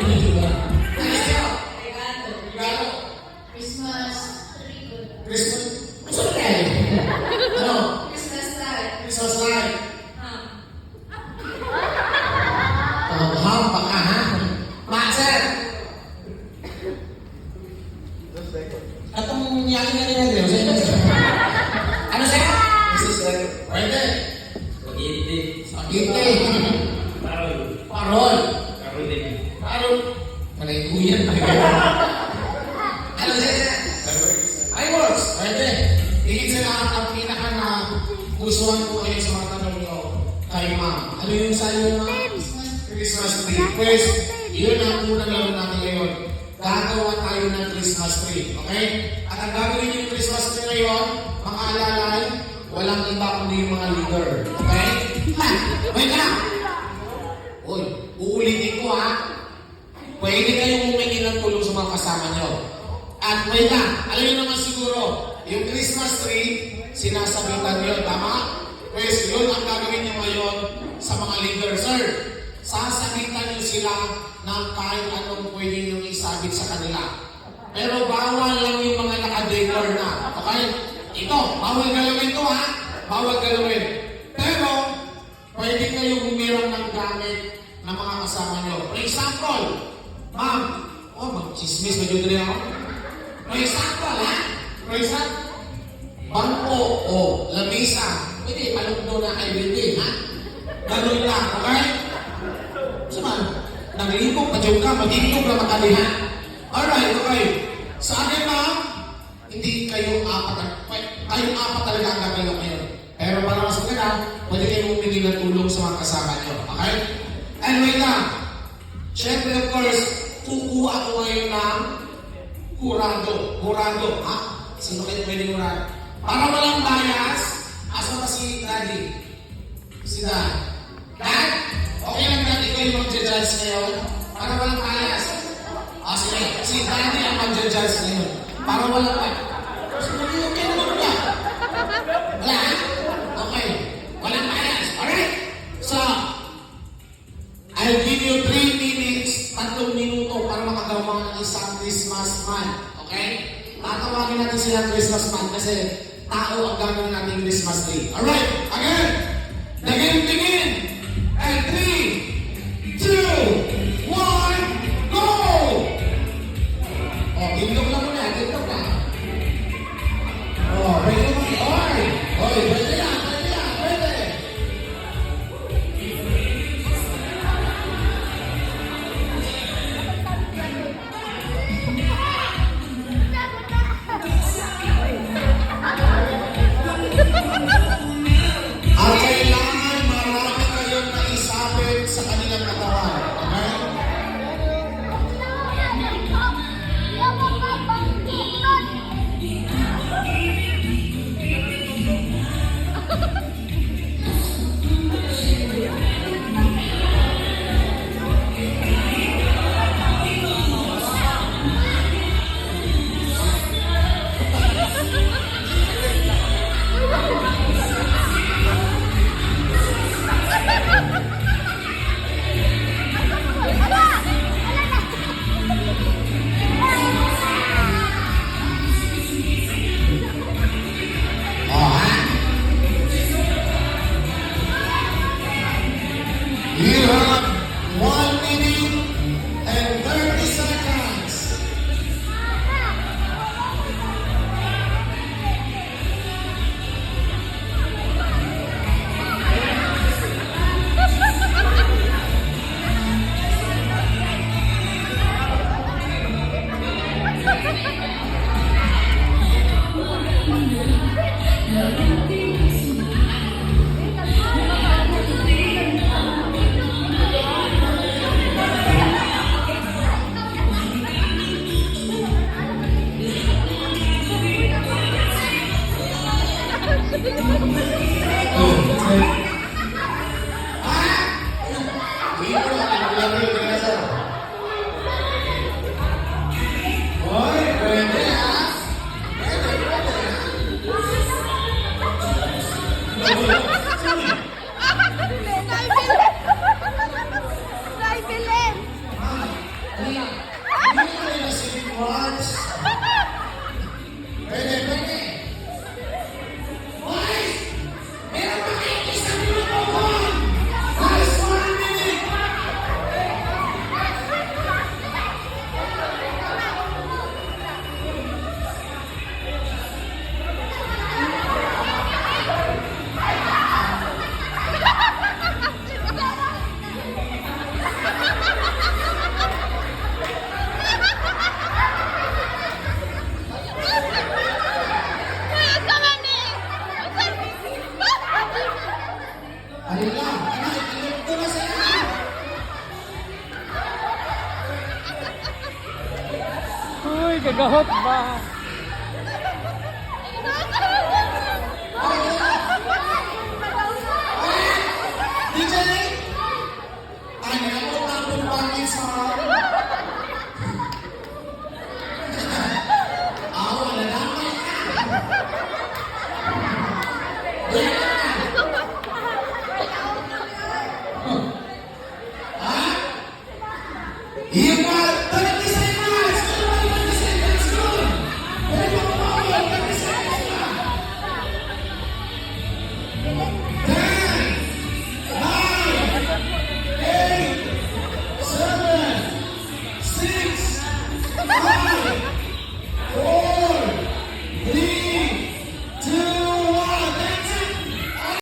Ano sa'yo? Regalo. Christmas tree. Christmas? Gusto ko kayo? Ano? Christmas light. Christmas light. Ham. Ham, baka ha? Master! Atong yakin na rin natin. Ano sa'yo? Mrs. Lego. Pwede. Spaghetti. Spaghetti. Parol. Parol. Karuling. Parol. Malay-kuyan. Ano sa'yo? Fireworks. Pwede. Higit sa lahat ang pinaka na gustuhan ko kayo sa mga tanong nyo kay ma'am. Ano yung sa'yo ma'am? Christmas tree. Pues, yun ang unang laro natin ngayon. Gagawa tayo ng Christmas tree. Okay? At ang gagawin yung Christmas tree ngayon, mga alalay, walang iba kundi yung mga leader. Okay? Ha! Wait na! Uy, uulitin ko ha. Pwede kayong humingi ng tulong sa mga kasama nyo. At wait na, alam nyo naman siguro, yung Christmas tree, sinasabitan nyo, tama? Pues yun ang gagawin nyo ngayon sa mga leader. Sir, sasabitan nyo sila ng kahit anong pwede nyo isabit sa kanila. Pero bawal lang yung mga naka-declare na. Okay? Ito, bawal galawin to ha. Bawal galawin. Pero, pwede kayong humirang ng gamit ng mga kasama nyo. For example, ma'am, mag-chismis, medyo din ako. For example, ha? For example, bangko o lamisa. Pwede, palong doon na kay Billy, ha? Ganun lang, okay? Saman, naglibog, padyong ka, magiging na makalihan. Alright, okay. Sa akin, ma'am, hindi kayong apat talaga ang gagawin ngayon. Pero para mas maganda, pwede kayong humingi ng tulong sa mga kasama nyo. Okay? And wait lang. Siyempre, of course, kukuha ko ngayon ng kurado. Kurado, ha? Sino kayo pwede kurado? Para walang bias, asa ba si Daddy? Si Dad. Dad? Okay lang Dad, ikaw yung mag-judge ngayon? Para walang bias. Sige, si Daddy ang mag-judge ngayon. Para walang bias. Okay naman ba? Wala? Okay. Walang bias. Alright? So, I'll give you 3 minutes, 3 minuto para makagawa ng isang Christmas man. Okay? Tatawagin natin silang Christmas man kasi tao ang gagawin natin Christmas tree. Alright? Again! The game begin! And 3, 2, 1, go! Tingnan lang muna. Tingnan lang. Pwede mo. Pwede yan. Pwede. Ang kailangan marami kayong naisabit Hindi ko nila civic words. Pwede, pwede. Boys! Meron pa kayo isang minuto ko! Last 1 minute! Alin lang, inulit ko na sa'yo. Uy, gagahot ba?